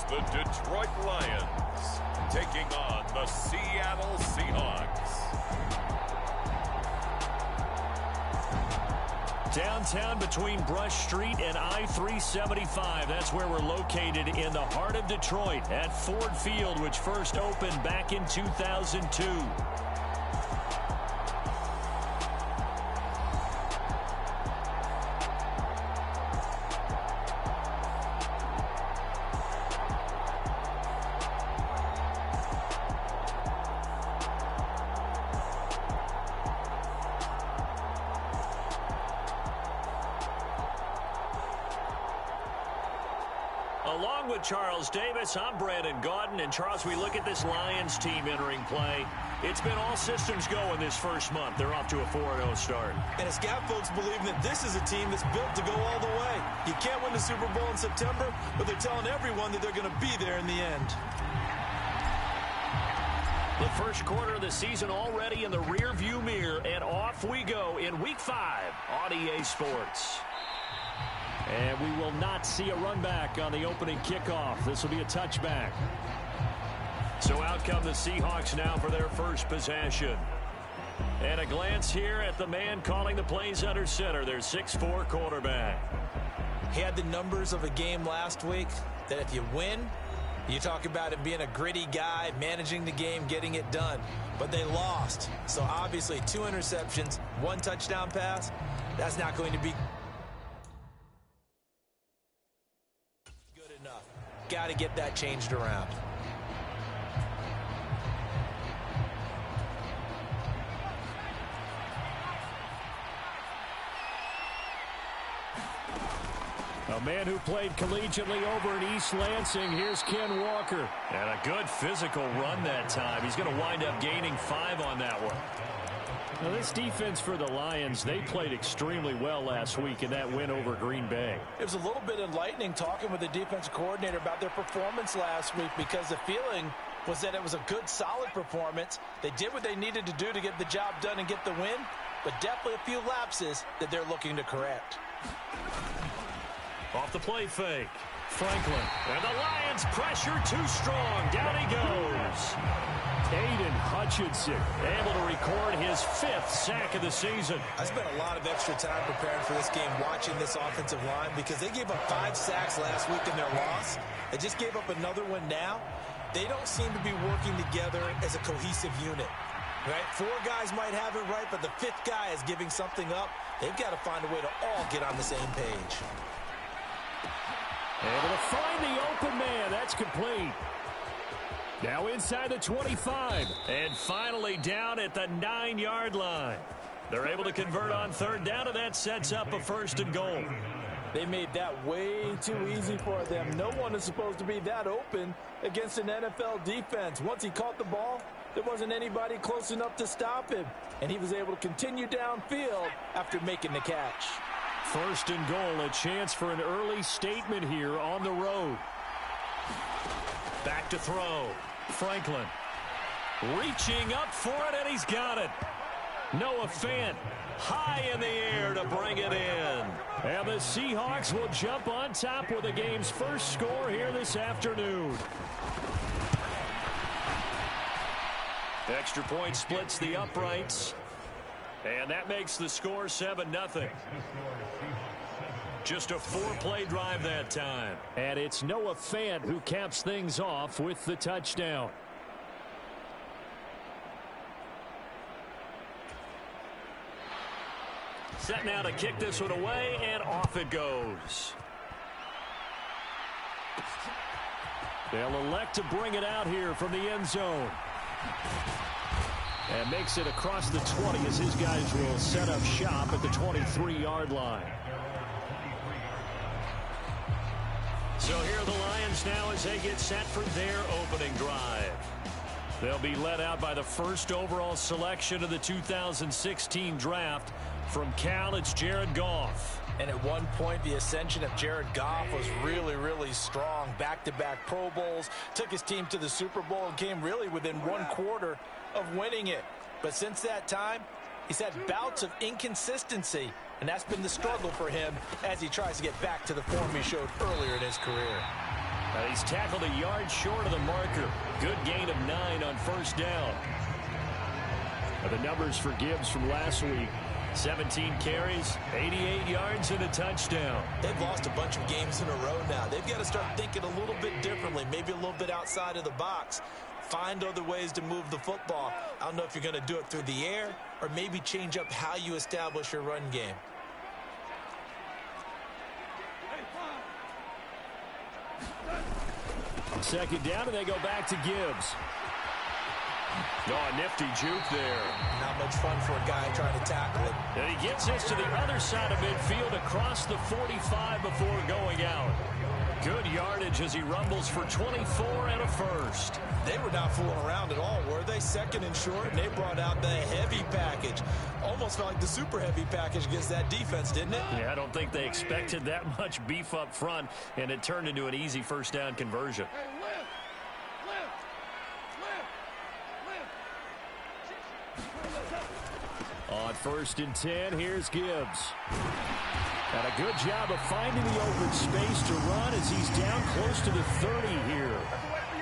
the Detroit Lions, taking on the Seattle Seahawks. Downtown between Brush Street and I-375. That's where we're located in the heart of Detroit at Ford Field, which first opened back in 2002. Along with Charles Davis, I'm Brandon Gaudin. And Charles, we look at this Lions team entering play. It's been all systems go in this first month. They're off to a 4-0 start. And it's got folks believing that this is a team that's built to go all the way. You can't win the Super Bowl in September, but they're telling everyone that they're going to be there in the end. The first quarter of the season already in the rear-view mirror, and off we go in Week 5 on EA Sports. And we will not see a run back on the opening kickoff. This will be a touchback. So out come the Seahawks now for their first possession. And a glance here at the man calling the plays under center, their 6'4" quarterback. He had the numbers of a game last week that if you win, you talk about him being a gritty guy, managing the game, getting it done. But they lost. So obviously 2 interceptions, 1 touchdown pass, that's not going to be got to get that changed around. A man who played collegiately over in East Lansing. Here's Ken Walker. And a good physical run that time. He's going to wind up gaining 5 on that one. Now, this defense for the Lions, they played extremely well last week in that win over Green Bay. It was a little bit enlightening talking with the defensive coordinator about their performance last week, because the feeling was that it was a good, solid performance. They did what they needed to do to get the job done and get the win, but definitely a few lapses that they're looking to correct. Off the play fake. Franklin. And the Lions pressure too strong. Down he goes. Aiden Hutchinson able to record his 5th sack of the season. I spent a lot of extra time preparing for this game, watching this offensive line, because they gave up 5 sacks last week in their loss. They just gave up another one now. They don't seem to be working together as a cohesive unit. Right? 4 guys might have it right, but the 5th guy is giving something up. They've got to find a way to all get on the same page. Able to find the open man. That's complete. Now inside the 25. And finally down at the 9-yard line. They're able to convert on 3rd down, and that sets up a 1st and goal. They made that way too easy for them. No one is supposed to be that open against an NFL defense. Once he caught the ball, there wasn't anybody close enough to stop him. And he was able to continue downfield after making the catch. 1st and goal, a chance for an early statement here on the road. Back to throw. Franklin reaching up for it, and he's got it. Noah Fant high in the air to bring it in. And the Seahawks will jump on top with the game's first score here this afternoon. Extra point splits the uprights. And that makes the score 7-0. Just a 4-play drive that time. And it's Noah Fant who caps things off with the touchdown. Set now to kick this one away, and off it goes. They'll elect to bring it out here from the end zone. And makes it across the 20 as his guys will set up shop at the 23-yard line. So here are the Lions now as they get set for their opening drive. They'll be led out by the 1st overall selection of the 2016 draft. From Cal, it's Jared Goff. And at one point, the ascension of Jared Goff was really, really strong. Back-to-back Pro Bowls, took his team to the Super Bowl, and came really within 1 quarter of winning it. But since that time, he's had bouts of inconsistency, and that's been the struggle for him as he tries to get back to the form he showed earlier in his career. He's tackled a yard short of the marker. Good gain of 9 on first down. The numbers for Gibbs from last week: 17 carries, 88 yards, and a touchdown. They've lost a bunch of games in a row now. They've got to start thinking a little bit differently, maybe a little bit outside of the box. Find other ways to move the football. I don't know if you're going to do it through the air or maybe change up how you establish your run game. Second down, and they go back to Gibbs. Oh, a nifty juke there. Not much fun for a guy trying to tackle it. And he gets this to the other side of midfield across the 45 before going out. Good yardage as he rumbles for 24 and a first. They were not fooling around at all, were they? Second and short, and they brought out the heavy package. Almost felt like the super heavy package against that defense, didn't it? Yeah, I don't think they expected that much beef up front, and it turned into an easy first down conversion. On 1st and 10, here's Gibbs. And a good job of finding the open space to run as he's down close to the 30 here.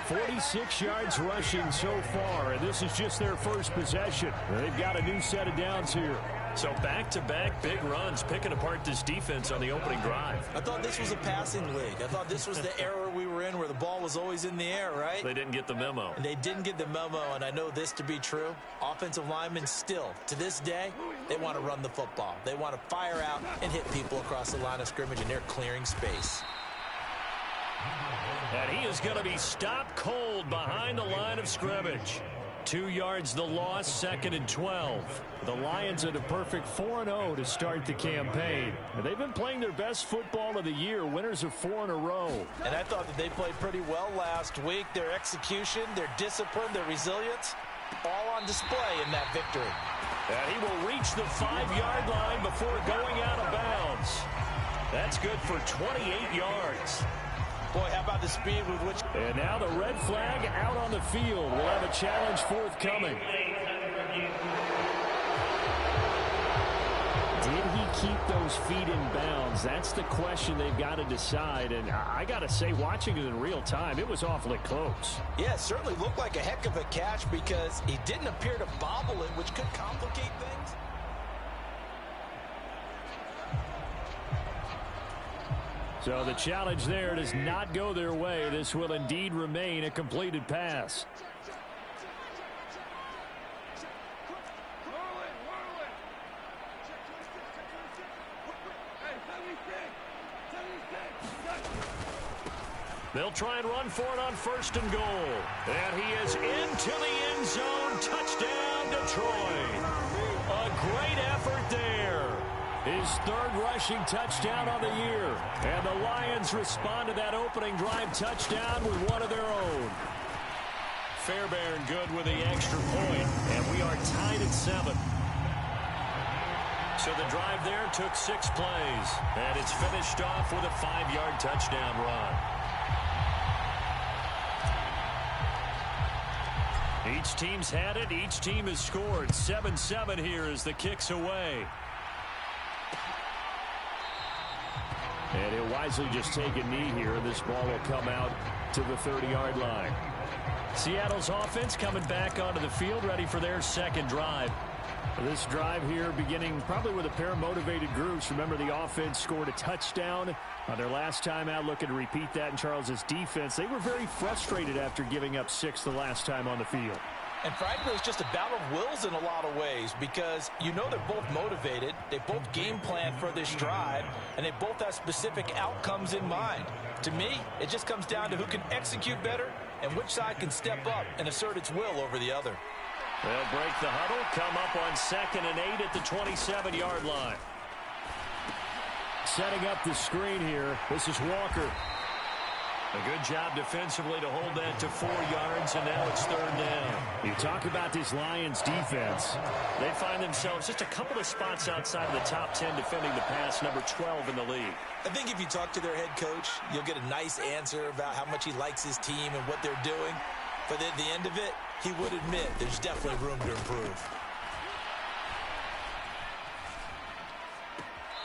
46 yards rushing so far, and this is just their first possession. They've got a new set of downs here. So back-to-back big runs, picking apart this defense on the opening drive. I thought this was a passing league. I thought this was the era we were in where the ball was always in the air, right? They didn't get the memo. And they didn't get the memo, and I know this to be true. Offensive linemen still, to this day, they want to run the football. They want to fire out and hit people across the line of scrimmage, and they're clearing space. And he is going to be stopped cold behind the line of scrimmage. 2 yards the loss, 2nd and 12. The Lions are the perfect 4-0 to start the campaign. And they've been playing their best football of the year, winners of 4 in a row. And I thought that they played pretty well last week. Their execution, their discipline, their resilience, all on display in that victory. And he will reach the 5-yard line before going out of bounds. That's good for 28 yards. Boy, how about the speed with which... And now the red flag out on the field. We'll have a challenge forthcoming. Did he keep those feet in bounds? That's the question they've got to decide. And I got to say, watching it in real time, it was awfully close. Yeah, it certainly looked like a heck of a catch because he didn't appear to bobble it, which could complicate things. So the challenge there does not go their way. This will indeed remain a completed pass. They'll try and run for it on 1st and goal. And he is into the end zone. Touchdown, Detroit. A great effort there. His 3rd rushing touchdown of the year. And the Lions respond to that opening drive touchdown with one of their own. Fairbairn good with the extra point. And we are tied at 7. So the drive there took 6 plays. And it's finished off with a 5-yard touchdown run. Each team's had it. Each team has scored. 7-7 here as the kick's away. And he'll wisely just take a knee here, and this ball will come out to the 30-yard line. Seattle's offense coming back onto the field, ready for their 2nd drive. This drive here beginning probably with a pair of motivated groups. Remember, the offense scored a touchdown on their last time out, looking to repeat that in Charles's defense. They were very frustrated after giving up 6 the last time on the field. And frankly, it's just a battle of wills in a lot of ways because you know they're both motivated, they both game plan for this drive, and they both have specific outcomes in mind. To me, it just comes down to who can execute better and which side can step up and assert its will over the other. They'll break the huddle, come up on 2nd and 8 at the 27-yard line. Setting up the screen here, this is Walker. A good job defensively to hold that to 4 yards, and now it's 3rd down. You talk about this Lions defense. They find themselves just a couple of spots outside of the top 10 defending the pass, number 12 in the league. I think if you talk to their head coach, you'll get a nice answer about how much he likes his team and what they're doing. But at the end of it, he would admit there's definitely room to improve.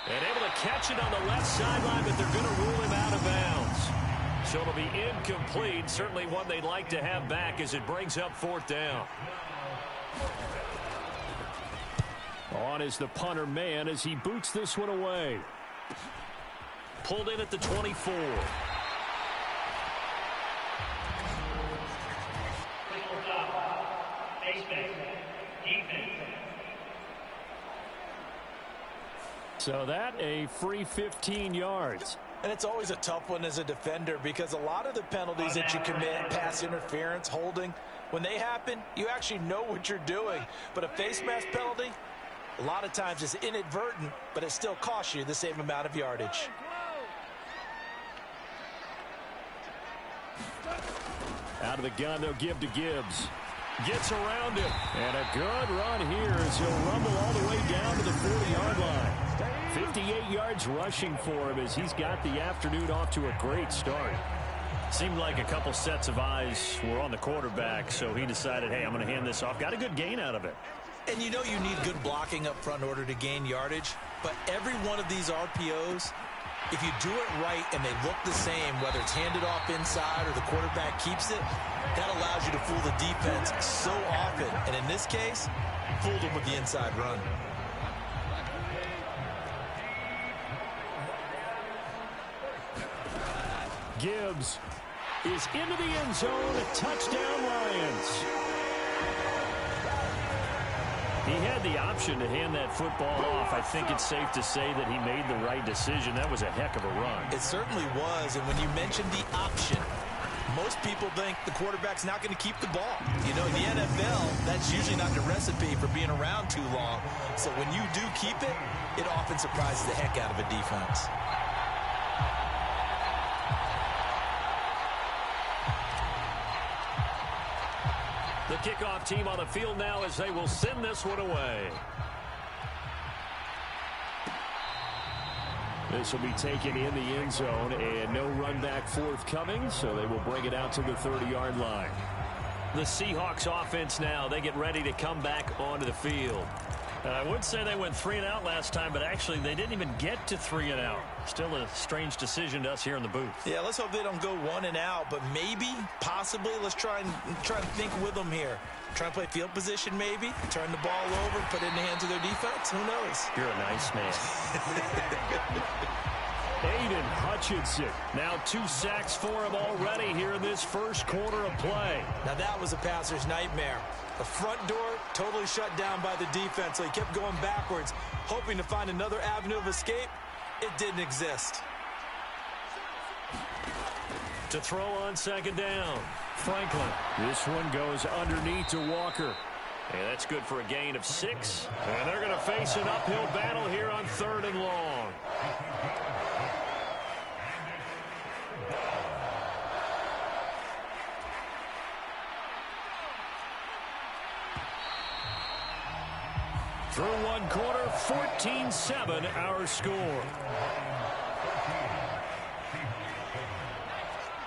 And able to catch it on the left sideline, but they're going to rule him out of bounds. So it'll be incomplete. Certainly one they'd like to have back as it brings up 4th down. On is the punter man as he boots this one away. Pulled in at the 24. So that a free 15 yards. And it's always a tough one as a defender because a lot of the penalties that you commit, pass interference, holding, when they happen, you actually know what you're doing. But a face mask penalty, a lot of times it's inadvertent, but it still costs you the same amount of yardage. Out of the gun, they'll give to Gibbs. Gets around him. And a good run here as he'll rumble all the way down to the 40-yard line. 58 yards rushing for him as he's got the afternoon off to a great start. Seemed like a couple sets of eyes were on the quarterback, so he decided, hey, I'm going to hand this off. Got a good gain out of it. And you know you need good blocking up front in order to gain yardage, but every one of these RPOs, if you do it right and they look the same, whether it's handed off inside or the quarterback keeps it, that allows you to fool the defense so often. And in this case, fooled them with the inside run. Gibbs is into the end zone. Touchdown, Lions. He had the option to hand that football off. I think it's safe to say that he made the right decision. That was a heck of a run. It certainly was. And when you mentioned the option, most people think the quarterback's not going to keep the ball. You know, in the NFL, that's usually not the recipe for being around too long. So when you do keep it, it often surprises the heck out of a defense. The kickoff team on the field now as they will send this one away. This will be taken in the end zone and no run back forthcoming, so they will bring it out to the 30-yard line. The Seahawks offense now, they get ready to come back onto the field. And I would say they went 3 and out last time, but actually they didn't even get to 3 and out. Still a strange decision to us here in the booth. Yeah, let's hope they don't go 1 and out, but maybe, possibly, let's try and think with them here. Try and play field position maybe, turn the ball over, put it in the hands of their defense. Who knows? You're a nice man. Aiden Hutchinson. Now 2 sacks for him already here in this first quarter of play. Now that was a passer's nightmare. The front door totally shut down by the defense, so he kept going backwards, hoping to find another avenue of escape. It didn't exist. To throw on second down, Franklin. This one goes underneath to Walker. And that's good for a gain of 6. And they're going to face an uphill battle here on 3rd and long. Through 1 quarter, 14-7 our score.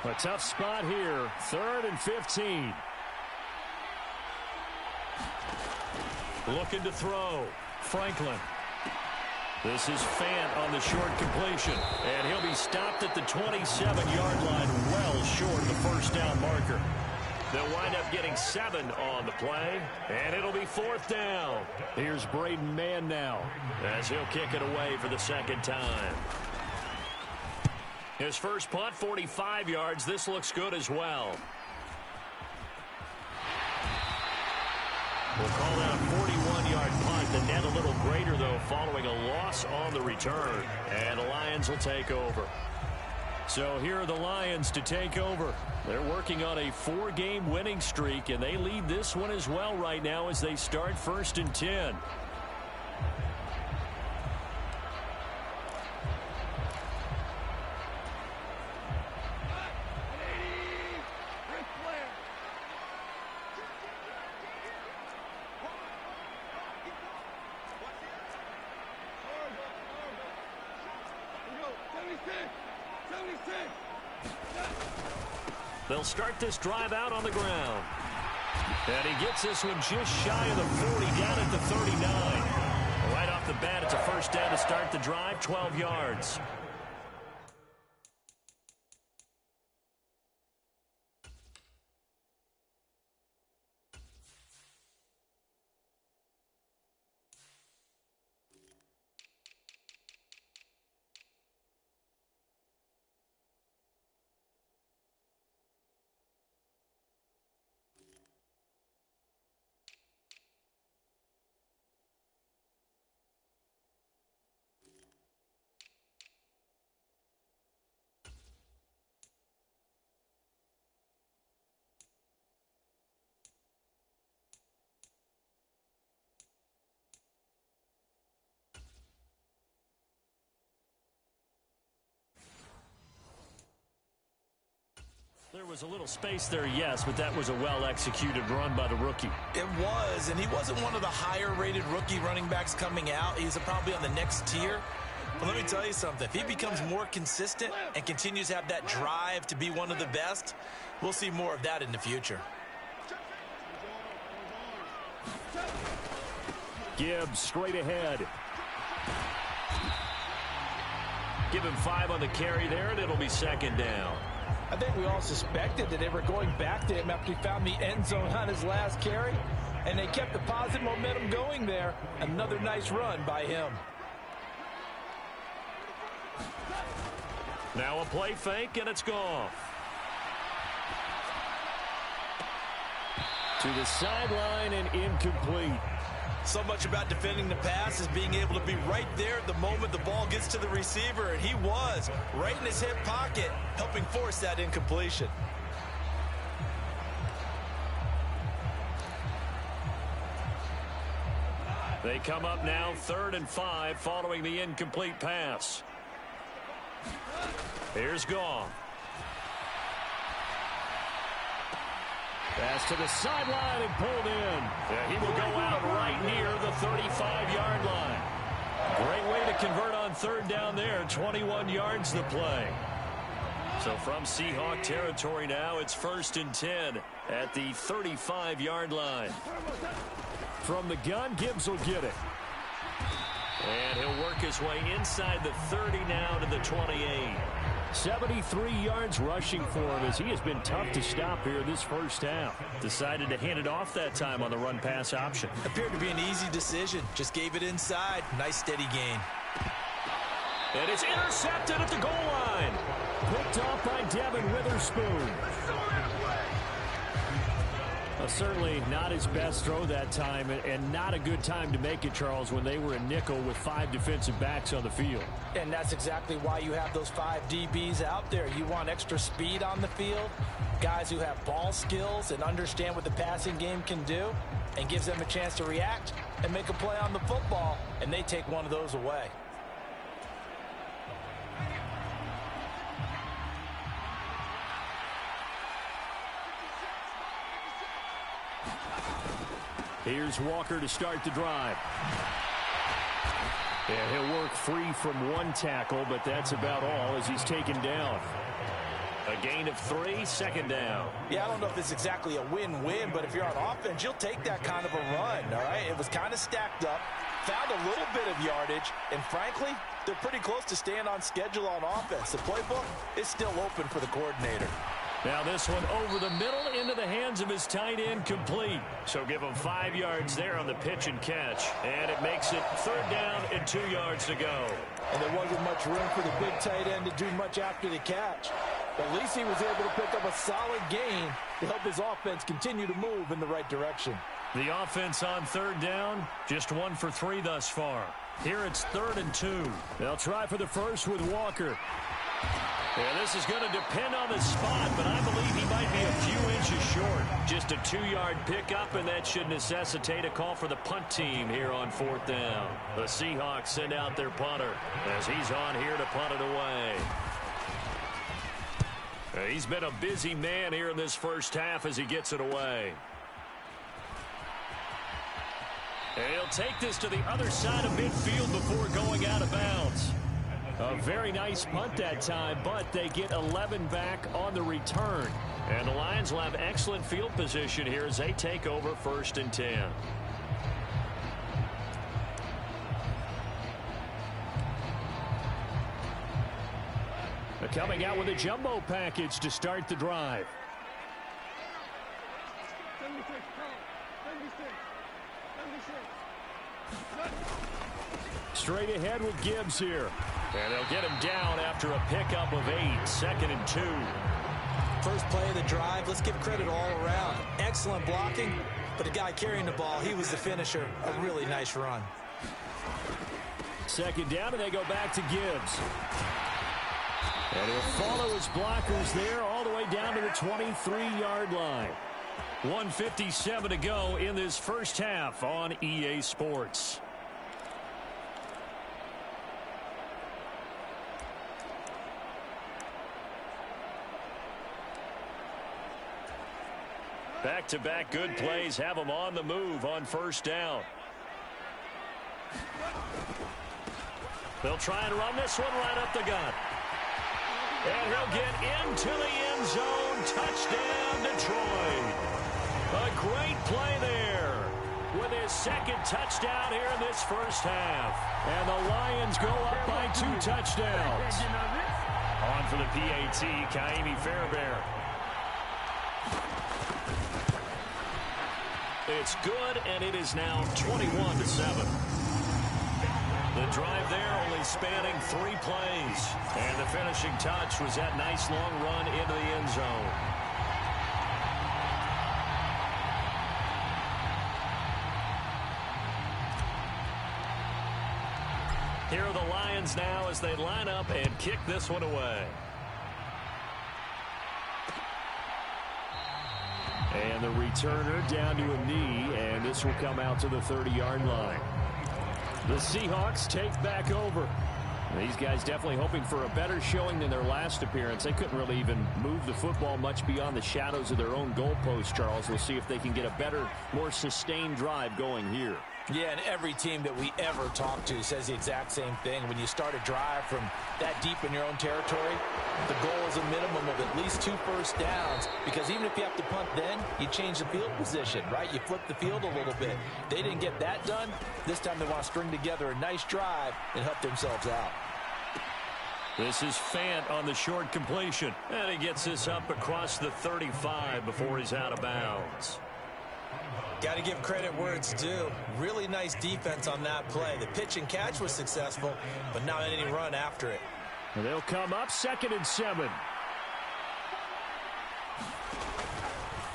A tough spot here, 3rd and 15. Looking to throw, Franklin. This is Fant on the short completion, and he'll be stopped at the 27-yard line, well short of the first down marker. They'll wind up getting 7 on the play, and it'll be 4th down. Here's Braden Mann now as he'll kick it away for the second time. His first punt, 45 yards. This looks good as well. We'll call that a 41-yard punt. The net a little greater, though, following a loss on the return. And the Lions will take over. So here are the Lions to take over. They're working on a 4-game winning streak, and they lead this one as well right now as they start 1st and 10. They'll start this drive out on the ground. And he gets this one just shy of the 40, down at the 39. Right off the bat, it's a first down to start the drive, 12 yards. was a little space there, yes, but that was a well-executed run by the rookie. It was, and he wasn't one of the higher-rated rookie running backs coming out. He's probably on the next tier. But let me tell you something. If he becomes more consistent and continues to have that drive to be one of the best, we'll see more of that in the future. Gibbs straight ahead. Give him 5 on the carry there, and it'll be second down. I think we all suspected that they were going back to him after he found the end zone on his last carry, and they kept the positive momentum going there. Another nice run by him. Now a play fake, and it's gone. To the sideline and incomplete. So much about defending the pass is being able to be right there at the moment the ball gets to the receiver, and he was right in his hip pocket, helping force that incompletion. They come up now 3rd and 5 following the incomplete pass. Here's Goff. Pass to the sideline and pulled in. Yeah, he will go out right near the 35-yard line. Great way to convert on 3rd down there. 21 yards the play. So from Seahawk territory now, it's 1st and 10 at the 35-yard line. From the gun, Gibbs will get it. And he'll work his way inside the 30 now to the 28. 73 yards rushing for him as he has been tough to stop here this first half. Decided to hand it off that time on the run-pass option. Appeared to be an easy decision. Just gave it inside. Nice steady gain. And it's intercepted at the goal line. Picked off by Devin Witherspoon. Certainly not his best throw that time, and not a good time to make it, Charles, when they were in nickel with 5 defensive backs on the field. And that's exactly why you have those 5 DBs out there. You want extra speed on the field, guys who have ball skills and understand what the passing game can do, and gives them a chance to react and make a play on the football, and they take one of those away. Here's Walker to start the drive. And he'll work free from 1 tackle, but that's about all as he's taken down. A gain of 3, 2nd down. Yeah, I don't know if it's exactly a win-win, but if you're on offense, you'll take that kind of a run, all right? It was kind of stacked up, found a little bit of yardage, and frankly, they're pretty close to staying on schedule on offense. The playbook is still open for the coordinator. Now this one over the middle into the hands of his tight end, complete. So give him 5 yards there on the pitch and catch. And it makes it 3rd down and 2 yards to go. And there wasn't much room for the big tight end to do much after the catch. But at least he was able to pick up a solid gain to help his offense continue to move in the right direction. The offense on 3rd down, just 1 for 3 thus far. Here it's 3rd and 2. They'll try for the first with Walker. Yeah, this is going to depend on the spot, but I believe he might be a few inches short. Just a 2-yard pickup, and that should necessitate a call for the punt team here on 4th down. The Seahawks send out their punter as he's on here to punt it away. He's been a busy man here in this first half as he gets it away. And he'll take this to the other side of midfield before going out of bounds. A very nice punt that time, but they get 11 back on the return. And the Lions will have excellent field position here as they take over 1st and 10. They're coming out with a jumbo package to start the drive. Straight ahead with Gibbs here. And they'll get him down after a pickup of 8, 2nd and 2. First play of the drive, let's give credit all around. Excellent blocking, but the guy carrying the ball, he was the finisher. A really nice run. 2nd down, and they go back to Gibbs. And he'll follow his blockers there all the way down to the 23-yard line. 1:57 to go in this first half on EA Sports. Back-to-back good plays have them on the move on first down. They'll try and run this one right up the gut. And he'll get into the end zone. Touchdown, Detroit. A great play there with his second touchdown here in this first half. And the Lions go up by 2 touchdowns. On for the PAT, Kaimi Fairbairn. It's good, and it is now 21-7. The drive there only spanning 3 plays. And the finishing touch was that nice long run into the end zone. Here are the Lions now as they line up and kick this one away. And the returner down to a knee, and this will come out to the 30-yard line. The Seahawks take back over. These guys definitely hoping for a better showing than their last appearance. They couldn't really even move the football much beyond the shadows of their own goalpost, Charles. We'll see if they can get a better, more sustained drive going here. Yeah, and every team that we ever talk to says the exact same thing. When you start a drive from that deep in your own territory, the goal is a minimum of at least 2 first downs, because even if you have to punt then, you change the field position, right? You flip the field a little bit. They didn't get that done. This time they want to string together a nice drive and help themselves out. This is Fant on the short completion. And he gets this up across the 35 before he's out of bounds. Got to give credit where it's due. Really nice defense on that play. The pitch and catch was successful, but not any run after it. And they'll come up 2nd and 7.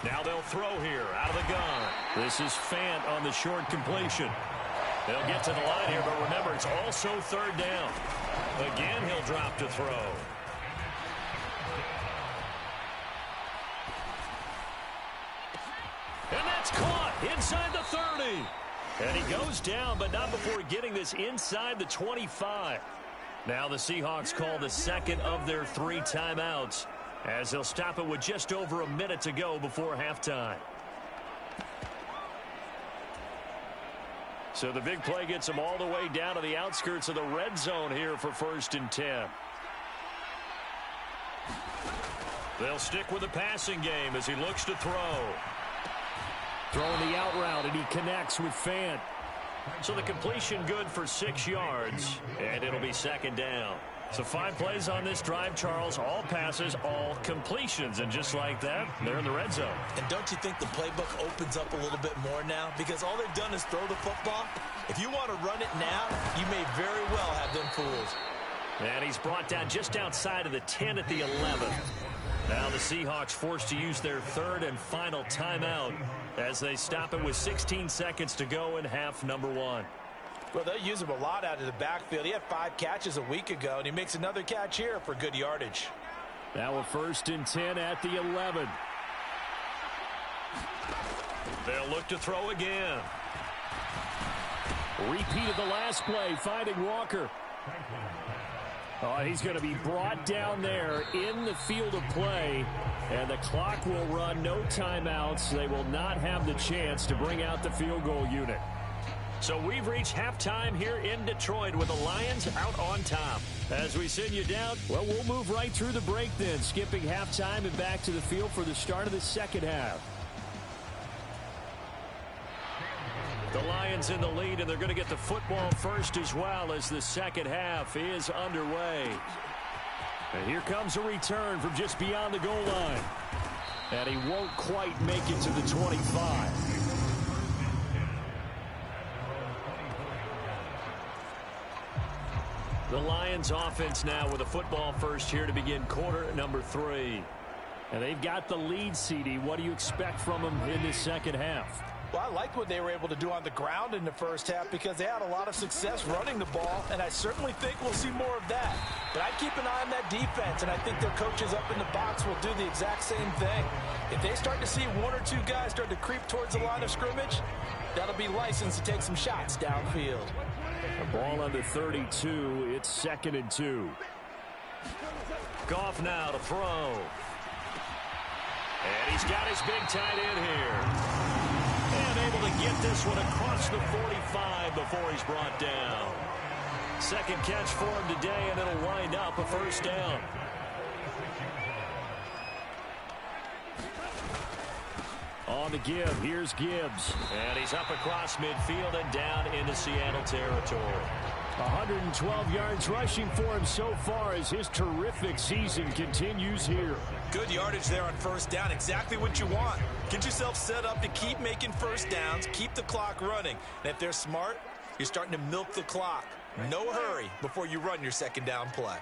Now they'll throw here out of the gun. This is Fant on the short completion. They'll get to the line here, but remember, it's also 3rd down. Again, he'll drop to throw. And that's caught inside the 30. And he goes down, but not before getting this inside the 25. Now the Seahawks call the second of their 3 timeouts, as they'll stop it with just over a minute to go before halftime. So the big play gets them all the way down to the outskirts of the red zone here for 1st and 10. They'll stick with the passing game as he looks to throw. Throwing the out route, and he connects with Fant. So the completion good for 6 yards, and it'll be 2nd down. So 5 plays on this drive, Charles. All passes, all completions. And just like that, they're in the red zone. And don't you think the playbook opens up a little bit more now? Because all they've done is throw the football. If you want to run it now, you may very well have them fooled. And he's brought down just outside of the 10 at the 11. Now the Seahawks forced to use their 3rd and final timeout as they stop it with 16 seconds to go in half number 1. Well, they use him a lot out of the backfield. He had 5 catches a week ago, and he makes another catch here for good yardage. Now a 1st and 10 at the 11. They'll look to throw again. Repeat of the last play, finding Walker. Oh, he's going to be brought down there in the field of play, and the clock will run. No timeouts. They will not have the chance to bring out the field goal unit. So we've reached halftime here in Detroit with the Lions out on top. As we send you down, well, we'll move right through the break then, skipping halftime and back to the field for the start of the 2nd half. The Lions in the lead, and they're going to get the football first as well as the 2nd half is underway. And here comes a return from just beyond the goal line. And he won't quite make it to the 25. The Lions offense now with a football first here to begin quarter number 3. And they've got the lead, CD. What do you expect from them in the 2nd half? Well, I like what they were able to do on the ground in the first half because they had a lot of success running the ball, and I certainly think we'll see more of that. But I keep an eye on that defense, and I think their coaches up in the box will do the exact same thing. If they start to see 1 or 2 guys start to creep towards the line of scrimmage, that'll be licensed to take some shots downfield. The ball under 32. It's 2nd and 2. Goff now to throw. And he's got his big tight end here. And able to get this one across the 45 before he's brought down. Second catch for him today, and it'll wind up a first down. On the give, here's Gibbs. And he's up across midfield and down into Seattle territory. 112 yards rushing for him so far as his terrific season continues here. Good yardage there on first down. Exactly what you want. Get yourself set up to keep making first downs, keep the clock running. And if they're smart, you're starting to milk the clock. No hurry before you run your second down play.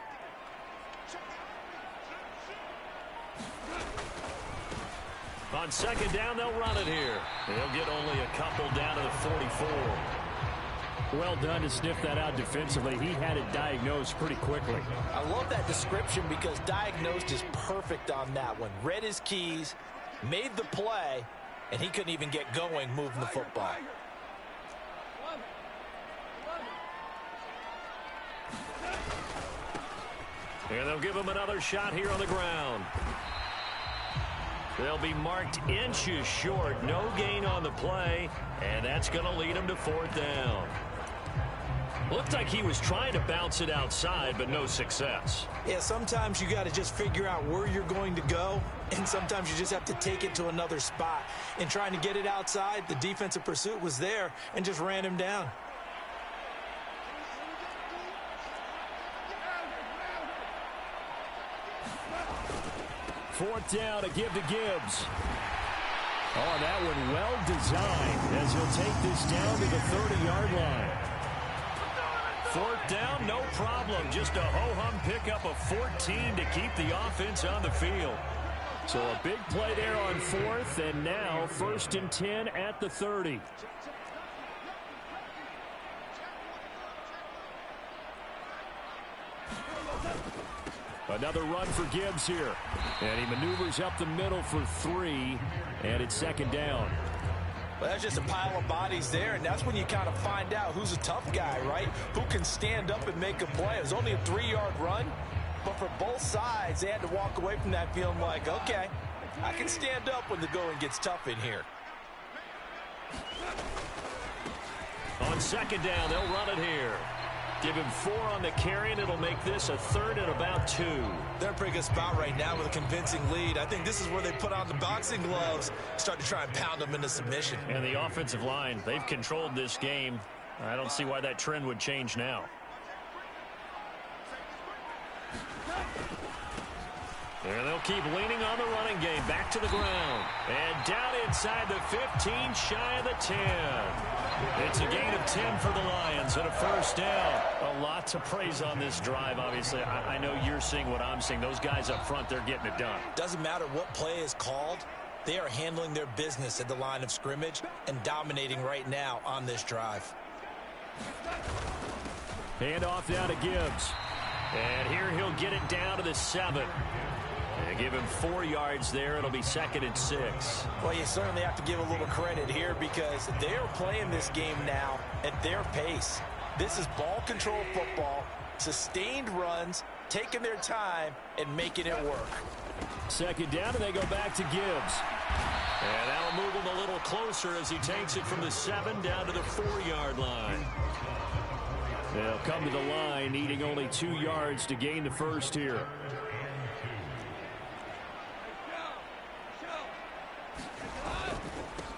On second down, they'll run it here. They'll get only a couple down to the 44. Well done to sniff that out defensively. He had it diagnosed pretty quickly. I love that description because diagnosed is perfect on that one. Read his keys, made the play, and he couldn't even get going moving the football. And they'll give him another shot here on the ground. They'll be marked inches short. No gain on the play, and that's going to lead him to fourth down. Looked like he was trying to bounce it outside, but no success. Yeah, sometimes you got to just figure out where you're going to go, and sometimes you just have to take it to another spot. In trying to get it outside, the defensive pursuit was there and just ran him down. Fourth down to give to Gibbs. Oh, that one well designed as he'll take this down to the 30-yard line. Fourth down, no problem. Just a ho-hum pickup of 14 to keep the offense on the field. So a big play there on fourth, and now first and 10 at the 30. Another run for Gibbs here. And he maneuvers up the middle for 3, and it's second down. Well, that's just a pile of bodies there, and that's when you kind of find out who's a tough guy, right? Who can stand up and make a play. It was only a 3-yard run, but for both sides, they had to walk away from that feeling like, okay, I can stand up when the going gets tough in here. On second down, they'll run it here. Give him 4 on the carry, and it'll make this a third and about 2. They're in a pretty good spot right now with a convincing lead. I think this is where they put on the boxing gloves, start to try and pound them into submission. And the offensive line, they've controlled this game. I don't see why that trend would change now. And they'll keep leaning on the running game. Back to the ground. And down inside the 15, shy of the 10. It's a gain of 10 for the Lions and a first down. A lot to praise on this drive, obviously. I know you're seeing what I'm seeing. Those guys up front, they're getting it done. Doesn't matter what play is called. They are handling their business at the line of scrimmage and dominating right now on this drive. Hand off down to Gibbs. And here he'll get it down to the 7. And give him 4 yards there. It'll be second and 6. Well, you certainly have to give a little credit here because they're playing this game now at their pace. This is ball control football, sustained runs, taking their time, and making it work. Second down, and they go back to Gibbs. And that'll move him a little closer as he takes it from the 7 down to the 4-yard line. They'll come to the line, needing only 2 yards to gain the first here.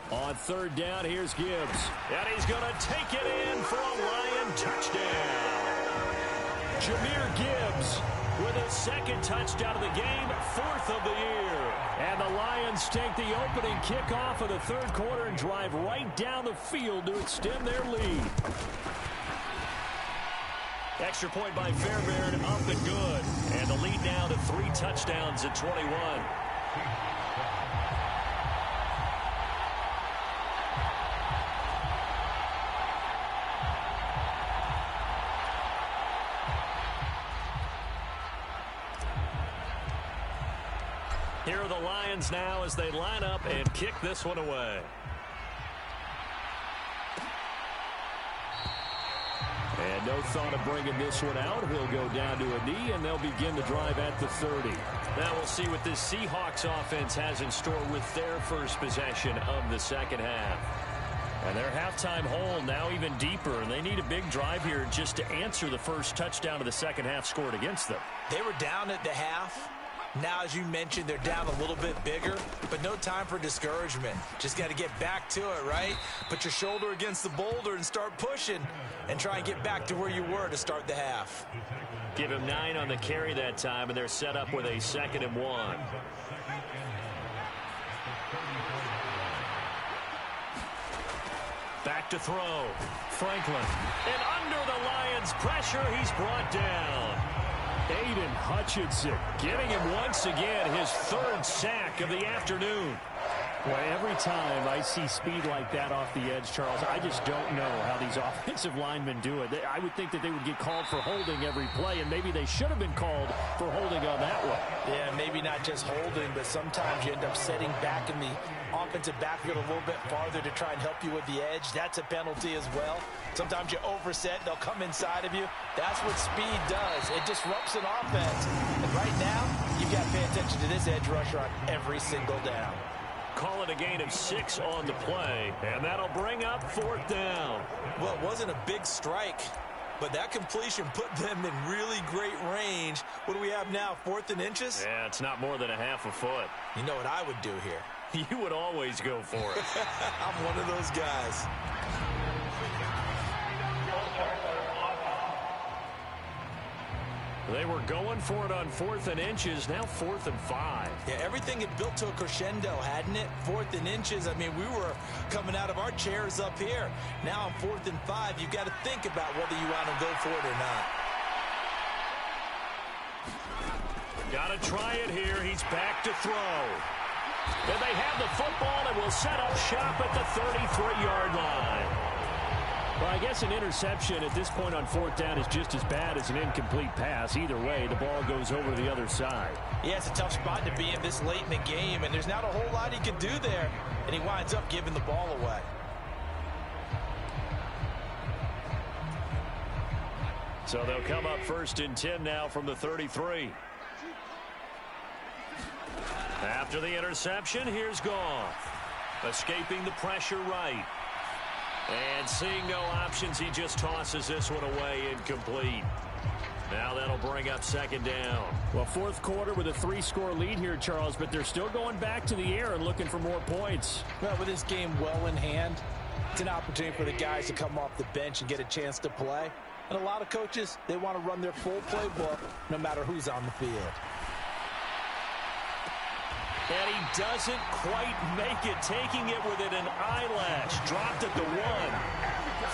On third down, here's Gibbs. And he's going to take it in for a Lion touchdown. Jahmyr Gibbs with a second touchdown of the game, 4th of the year. And the Lions take the opening kickoff of the third quarter and drive right down the field to extend their lead. Extra point by Fairbairn, up and good. And the lead now to 3 touchdowns at 21. Here are the Lions now as they line up and kick this one away. And no thought of bringing this one out. He'll go down to a knee, and they'll begin the drive at the 30. Now we'll see what this Seahawks offense has in store with their first possession of the second half. And their halftime hole now even deeper, and they need a big drive here just to answer the first touchdown of the second half scored against them. They were down at the half. Now, as you mentioned, they're down a little bit bigger, but no time for discouragement. Just got to get back to it, right? Put your shoulder against the boulder and start pushing and try and get back to where you were to start the half. Give him 9 on the carry that time, and they're set up with a 2nd and 1. Back to throw. Franklin. And under the Lions' pressure, he's brought down. Aiden Hutchinson getting him once again his 3rd sack of the afternoon. Well, every time I see speed like that off the edge, Charles, I just don't know how these offensive linemen do it. I would think that they would get called for holding every play, and maybe they should have been called for holding on that one. Yeah, maybe not just holding, but sometimes you end up setting back in the offensive backfield a little bit farther to try and help you with the edge. That's a penalty as well. Sometimes you overset, they'll come inside of you. That's what speed does. It disrupts an offense. And right now, you've got to pay attention to this edge rusher on every single down. Call it a gain of 6 on the play, and that'll bring up 4th down. Well, it wasn't a big strike, but that completion put them in really great range. What do we have now, 4th and inches? Yeah, it's not more than a half a foot. You know what I would do here? You would always go for it. I'm one of those guys. They were going for it on 4th and inches, now 4th and 5. Yeah, everything had built to a crescendo, hadn't it? 4th and inches. I mean, we were coming out of our chairs up here. Now on 4th and 5, you've got to think about whether you want to go for it or not. Got to try it here. He's back to throw. And they have the football and will set up shop at the 33-yard line. Well, I guess an interception at this point on 4th down is just as bad as an incomplete pass. Either way, the ball goes over to the other side. Yeah, it's a tough spot to be in this late in the game, and there's not a whole lot he can do there, and he winds up giving the ball away. So they'll come up 1st and 10 now from the 33. After the interception, here's Goff. Escaping the pressure right. And seeing no options, he just tosses this one away incomplete. Now that'll bring up 2nd down. Well, 4th quarter with a 3-score lead here, Charles, but they're still going back to the air and looking for more points. Well, with this game well in hand, it's an opportunity for the guys to come off the bench and get a chance to play. And a lot of coaches, they want to run their full playbook no matter who's on the field. And he doesn't quite make it, taking it within an eyelash. Dropped at the 1.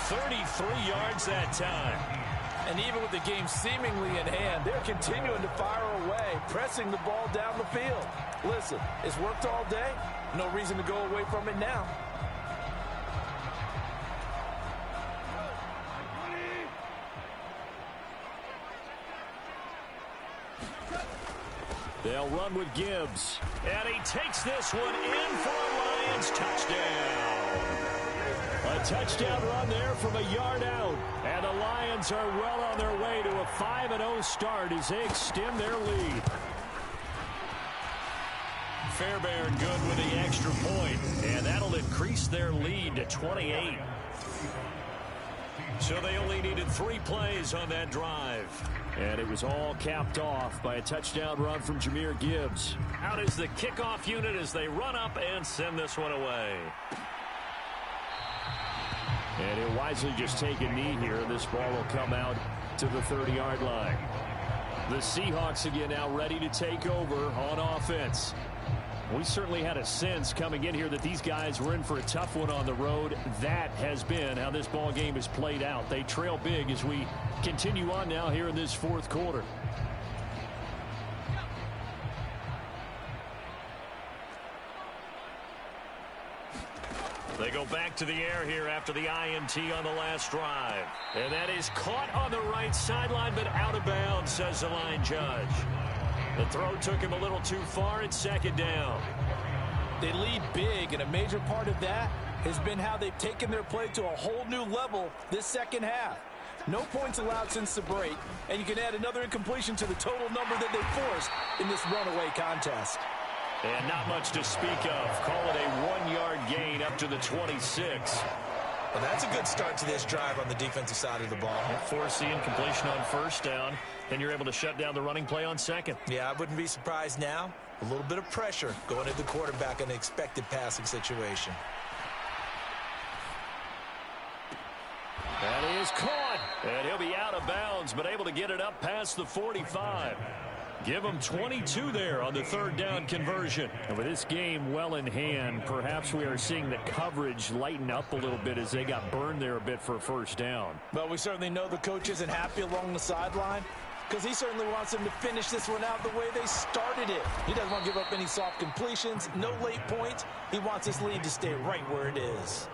33 yards that time. And even with the game seemingly in hand, they're continuing to fire away, pressing the ball down the field. Listen, it's worked all day. No reason to go away from it now. They'll run with Gibbs. And he takes this one in for a Lions touchdown. A touchdown run there from a yard out. And the Lions are well on their way to a 5-0 start as they extend their lead. Fairbairn good with the extra point. And that'll increase their lead to 28. So they only needed 3 plays on that drive. And it was all capped off by a touchdown run from Jahmyr Gibbs. Out is the kickoff unit as they run up and send this one away. And he'll wisely just take a knee here. This ball will come out to the 30-yard line. The Seahawks again now ready to take over on offense. We certainly had a sense coming in here that these guys were in for a tough one on the road. That has been how this ball game has played out. They trail big as we continue on now here in this 4th quarter. They go back to the air here after the INT on the last drive. And that is caught on the right sideline, but out of bounds, says the line judge. The throw took him a little too far. It's 2nd down. They lead big, and a major part of that has been how they've taken their play to a whole new level this second half. No points allowed since the break, and you can add another incompletion to the total number that they forced in this runaway contest. And not much to speak of. Call it a 1-yard gain up to the 26. Well, that's a good start to this drive on the defensive side of the ball. Force the incompletion on first down, and you're able to shut down the running play on second. Yeah, I wouldn't be surprised now. A little bit of pressure going at the quarterback in an expected passing situation. That is caught, and he'll be out of bounds, but able to get it up past the 45. Give him 22 there on the third down conversion. And with this game well in hand, perhaps we are seeing the coverage lighten up a little bit as they got burned there a bit for a first down. Well, we certainly know the coach isn't happy along the sideline because he certainly wants them to finish this one out the way they started it. He doesn't want to give up any soft completions, no late points. He wants this lead to stay right where it is.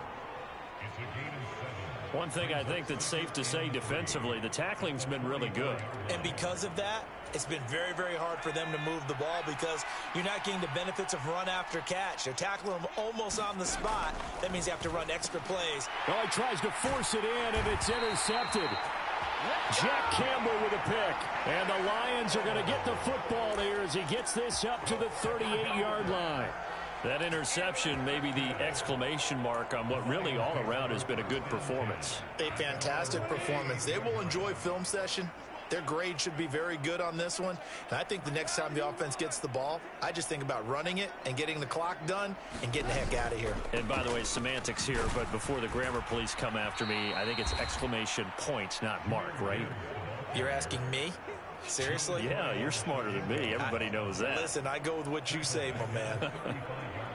One thing I think that's safe to say defensively, the tackling's been really good. And because of that, it's been very, very hard for them to move the ball because you're not getting the benefits of run after catch. They're tackling them almost on the spot. That means you have to run extra plays. Oh, he tries to force it in, and it's intercepted. Jack Campbell with a pick. And the Lions are going to get the football here as he gets this up to the 38-yard line. That interception may be the exclamation mark on what really all around has been a good performance. A fantastic performance. They will enjoy film session. Their grade should be very good on this one. And I think the next time the offense gets the ball, I just think about running it and getting the clock done and getting the heck out of here. And by the way, semantics here, but before the grammar police come after me, I think it's exclamation point, not mark, right? You're asking me? Seriously? Yeah, you're smarter than me. Everybody knows that. Listen, I go with what you say, my man.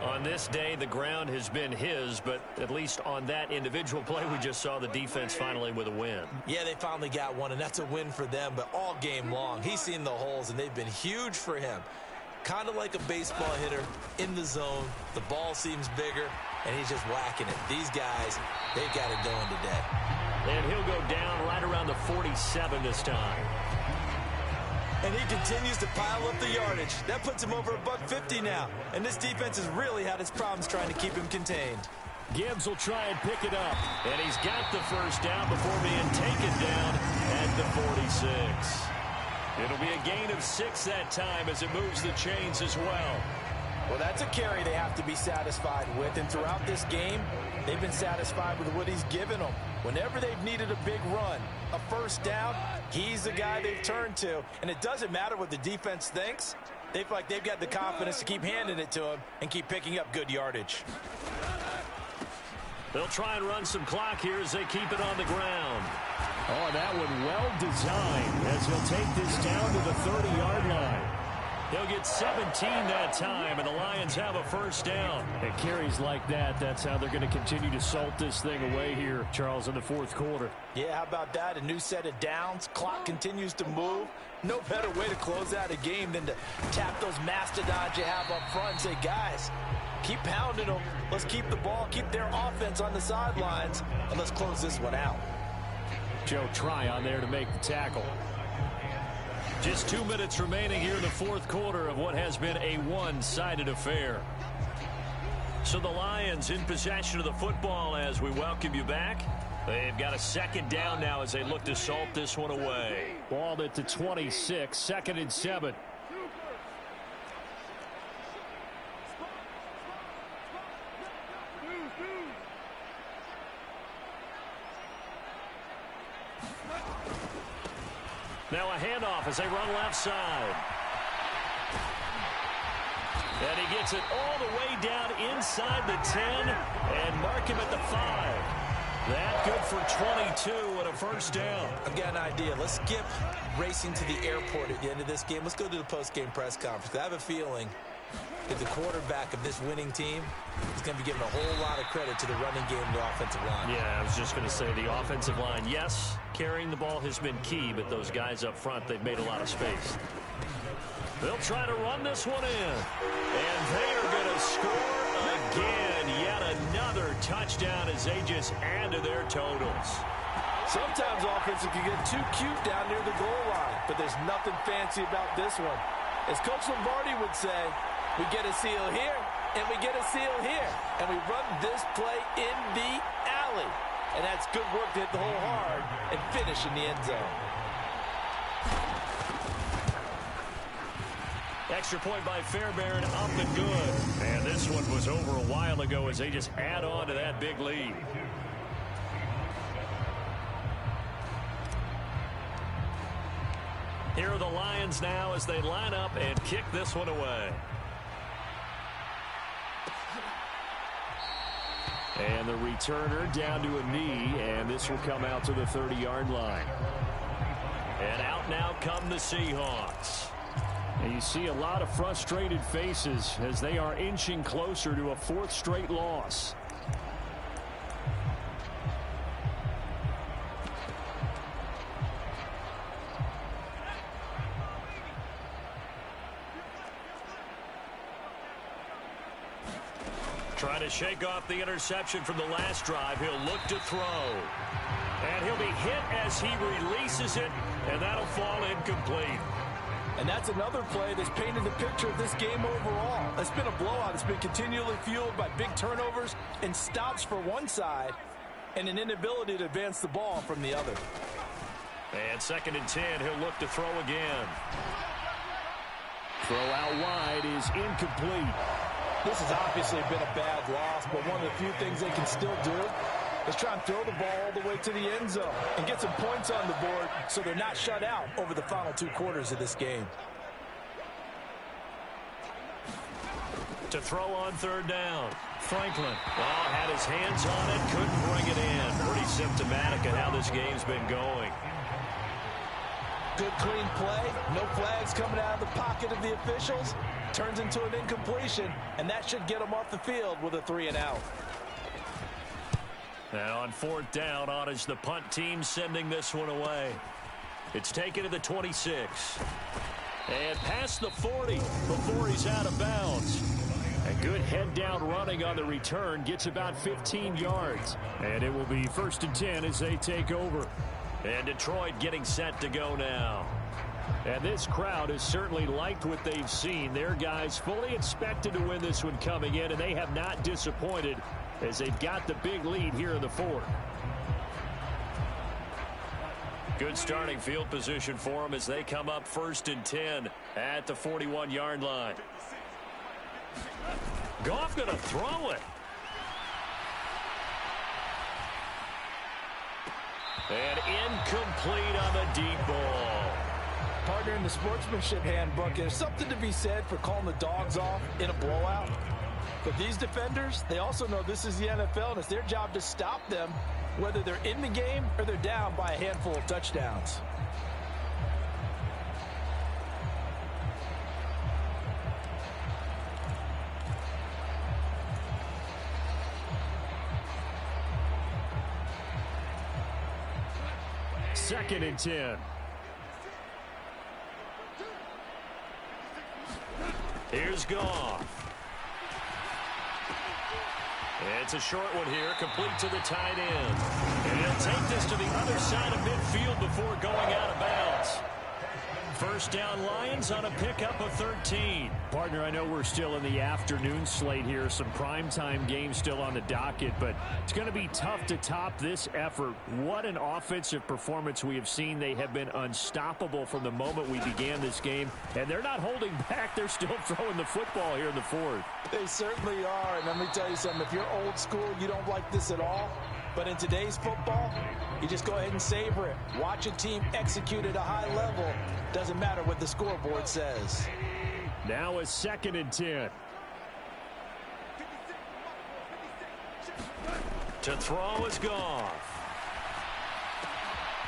On this day, the ground has been his, but at least on that individual play, we just saw the defense finally with a win. Yeah, they finally got one, and that's a win for them, but all game long, he's seen the holes, and they've been huge for him. Kind of like a baseball hitter in the zone. The ball seems bigger, and he's just whacking it. These guys, they've got it going today. And he'll go down right around the 47 this time. And he continues to pile up the yardage. That puts him over $150 now. And this defense has really had its problems trying to keep him contained. Gibbs will try and pick it up. And he's got the first down before being taken down at the 46. It'll be a gain of 6 that time as it moves the chains as well. Well, that's a carry they have to be satisfied with. And throughout this game, they've been satisfied with what he's given them. Whenever they've needed a big run, a first down, he's the guy they've turned to. And it doesn't matter what the defense thinks. They feel like they've got the confidence to keep handing it to him and keep picking up good yardage. They'll try and run some clock here as they keep it on the ground. Oh, that one well designed as he'll take this down to the 30-yard line. He'll get 17 that time, and the Lions have a first down. It carries like that. That's how they're going to continue to salt this thing away here, Charles, in the fourth quarter. Yeah, how about that? A new set of downs. Clock continues to move. No better way to close out a game than to tap those mastodons you have up front and say, guys, keep pounding them. Let's keep the ball, keep their offense on the sidelines, and let's close this one out. Joe Tryon there to make the tackle. Just 2 minutes remaining here in the fourth quarter of what has been a one-sided affair. So the Lions in possession of the football as we welcome you back. They've got a second down now as they look to salt this one away. Ball at the 26, 2nd and 7. Now a handoff as they run left side. And he gets it all the way down inside the 10 and mark him at the 5. That good for 22 and a first down. I've got an idea. Let's skip racing to the airport at the end of this game. Let's go to the post-game press conference. I have a feeling that the quarterback of this winning team is going to be given a whole lot of credit to the running game and the offensive line. Yeah, I was just going to say the offensive line, yes, carrying the ball has been key, but those guys up front, they've made a lot of space. They'll try to run this one in. And they are going to score again. Yet another touchdown as they just add to their totals. Sometimes offenses can get too cute down near the goal line, but there's nothing fancy about this one. As Coach Lombardi would say, we get a seal here, and we get a seal here. And we run this play in the alley. And that's good work to hit the hole hard and finish in the end zone. Extra point by Fairbairn, up and good. And this one was over a while ago as they just add on to that big lead. Here are the Lions now as they line up and kick this one away. And the returner down to a knee, and this will come out to the 30-yard line. And out now come the Seahawks. And you see a lot of frustrated faces as they are inching closer to a fourth straight loss. Trying to shake off the interception from the last drive. He'll look to throw. And he'll be hit as he releases it, and that'll fall incomplete. And that's another play that's painted the picture of this game overall. It's been a blowout. It's been continually fueled by big turnovers and stops for one side and an inability to advance the ball from the other. And 2nd and 10, he'll look to throw again. Throw out wide is incomplete. This has obviously been a bad loss, but one of the few things they can still do is try and throw the ball all the way to the end zone and get some points on the board so they're not shut out over the final 2 quarters of this game. To throw on 3rd down. Franklin, had his hands on it, couldn't bring it in. Pretty symptomatic of how this game's been going. Good clean play, no flags coming out of the pocket of the officials. Turns into an incompletion, and that should get them off the field with a 3-and-out. Now on 4th down, on is the punt team sending this one away. It's taken to the 26. And past the 40 before he's out of bounds. A good head-down running on the return, gets about 15 yards. And it will be 1st and 10 as they take over. And Detroit getting set to go now. And this crowd has certainly liked what they've seen. Their guys fully expected to win this one coming in, and they have not disappointed as they've got the big lead here in the 4th. Good starting field position for them as they come up 1st and 10 at the 41-yard line. Goff going to throw it. And incomplete on the deep ball. Partner, in the sportsmanship handbook, there's something to be said for calling the dogs off in a blowout. But these defenders, they also know this is the NFL, and it's their job to stop them, whether they're in the game or they're down by a handful of touchdowns. Second and 10. Here's Goff. It's a short one here, complete to the tight end. And he'll take this to the other side of midfield before going out of bounds. 1st down, Lions on a pickup of 13. Partner, I know we're still in the afternoon slate here. Some primetime games still on the docket, but it's going to be tough to top this effort. What an offensive performance we have seen. They have been unstoppable from the moment we began this game, and they're not holding back. They're still throwing the football here in the 4th. They certainly are, and let me tell you something. If you're old school, you don't like this at all. But in today's football, you just go ahead and savor it. Watch a team execute at a high level. Doesn't matter what the scoreboard says. Now a 2nd and 10. To throw is Goff.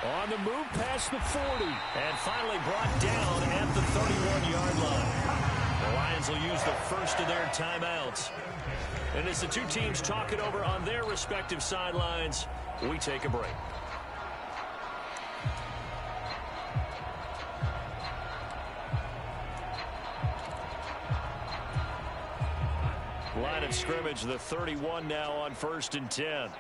On the move past the 40. And finally brought down at the 31-yard line. The Lions will use the first of their timeouts. And as the two teams talk it over on their respective sidelines, we take a break. Line of scrimmage, the 31 now on 1st and 10.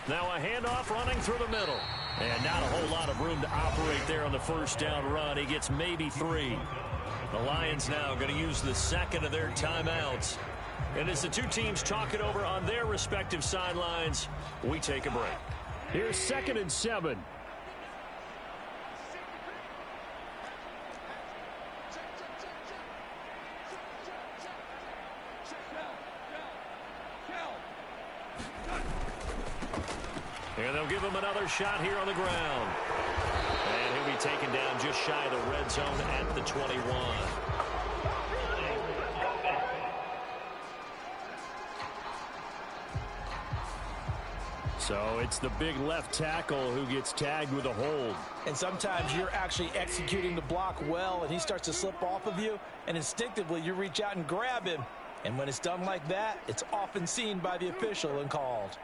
Now a handoff running through the middle. And not a whole lot of room to operate there on the 1st down run. He gets maybe 3. The Lions now going to use the second of their timeouts And as the two teams talk it over on their respective sidelines, we take a break. Here's 2nd and 7. And they'll give him another shot here on the ground. And he'll be taken down just shy of the red zone at the 21. So it's the big left tackle who gets tagged with a hold. And sometimes you're actually executing the block well, and he starts to slip off of you, and instinctively you reach out and grab him. And when it's done like that, it's often seen by the official and called.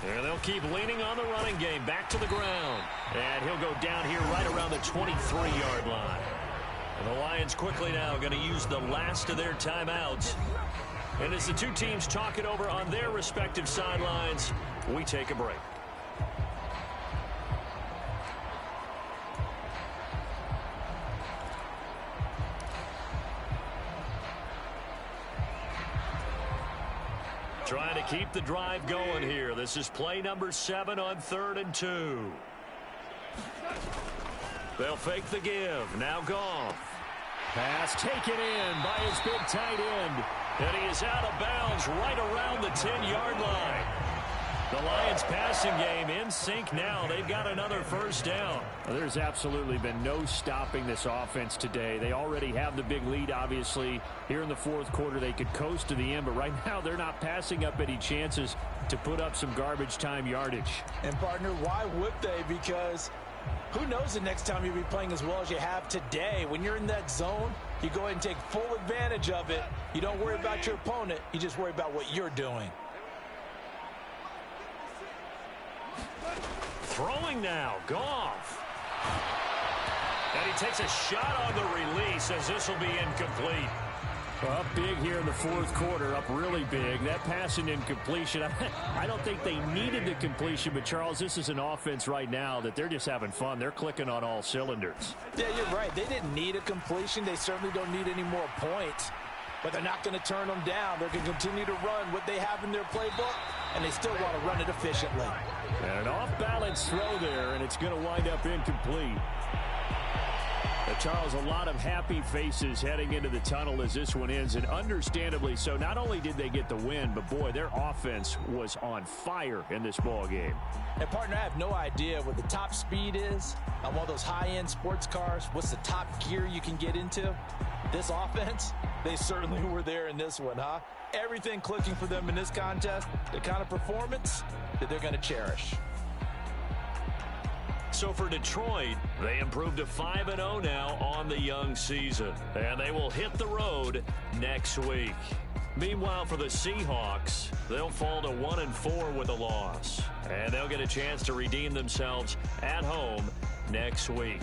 And they'll keep leaning on the running game. Back to the ground. And he'll go down here right around the 23-yard line. And the Lions quickly now going to use the last of their timeouts. And as the two teams talk it over on their respective sidelines, we take a break. Trying to keep the drive going here. This is play number 7 on 3rd and 2. They'll fake the give. Now Goff. Pass taken in by his big tight end. And he is out of bounds right around the 10-yard line. The Lions passing game in sync now. They've got another first down. Well, there's absolutely been no stopping this offense today. They already have the big lead, obviously. Here in the 4th quarter, they could coast to the end, but right now they're not passing up any chances to put up some garbage time yardage. And, partner, why would they? Because who knows the next time you'll be playing as well as you have today. When you're in that zone, you go ahead and take full advantage of it. You don't worry about your opponent. You just worry about what you're doing. Throwing now, Goff. And he takes a shot on the release as this will be incomplete. Well, up big here in the 4th quarter, up really big. That passing incompletion, I don't think they needed the completion, but Charles, this is an offense right now that they're just having fun. They're clicking on all cylinders. Yeah, you're right. They didn't need a completion. They certainly don't need any more points, but they're not going to turn them down. They're going to continue to run what they have in their playbook, and they still want to run it efficiently. And an off-balance throw there, and it's going to wind up incomplete. Charles, a lot of happy faces heading into the tunnel as this one ends, and understandably so. Not only did they get the win, but, boy, their offense was on fire in this ball game. And, partner, I have no idea what the top speed is on one of those high-end sports cars. What's the top gear you can get into? This offense, they certainly were there in this one, huh? Everything clicking for them in this contest, the kind of performance that they're going to cherish. So for Detroit, they improved to 5-0 now on the young season. And they will hit the road next week. Meanwhile, for the Seahawks, they'll fall to 1-4 with a loss. And they'll get a chance to redeem themselves at home next week.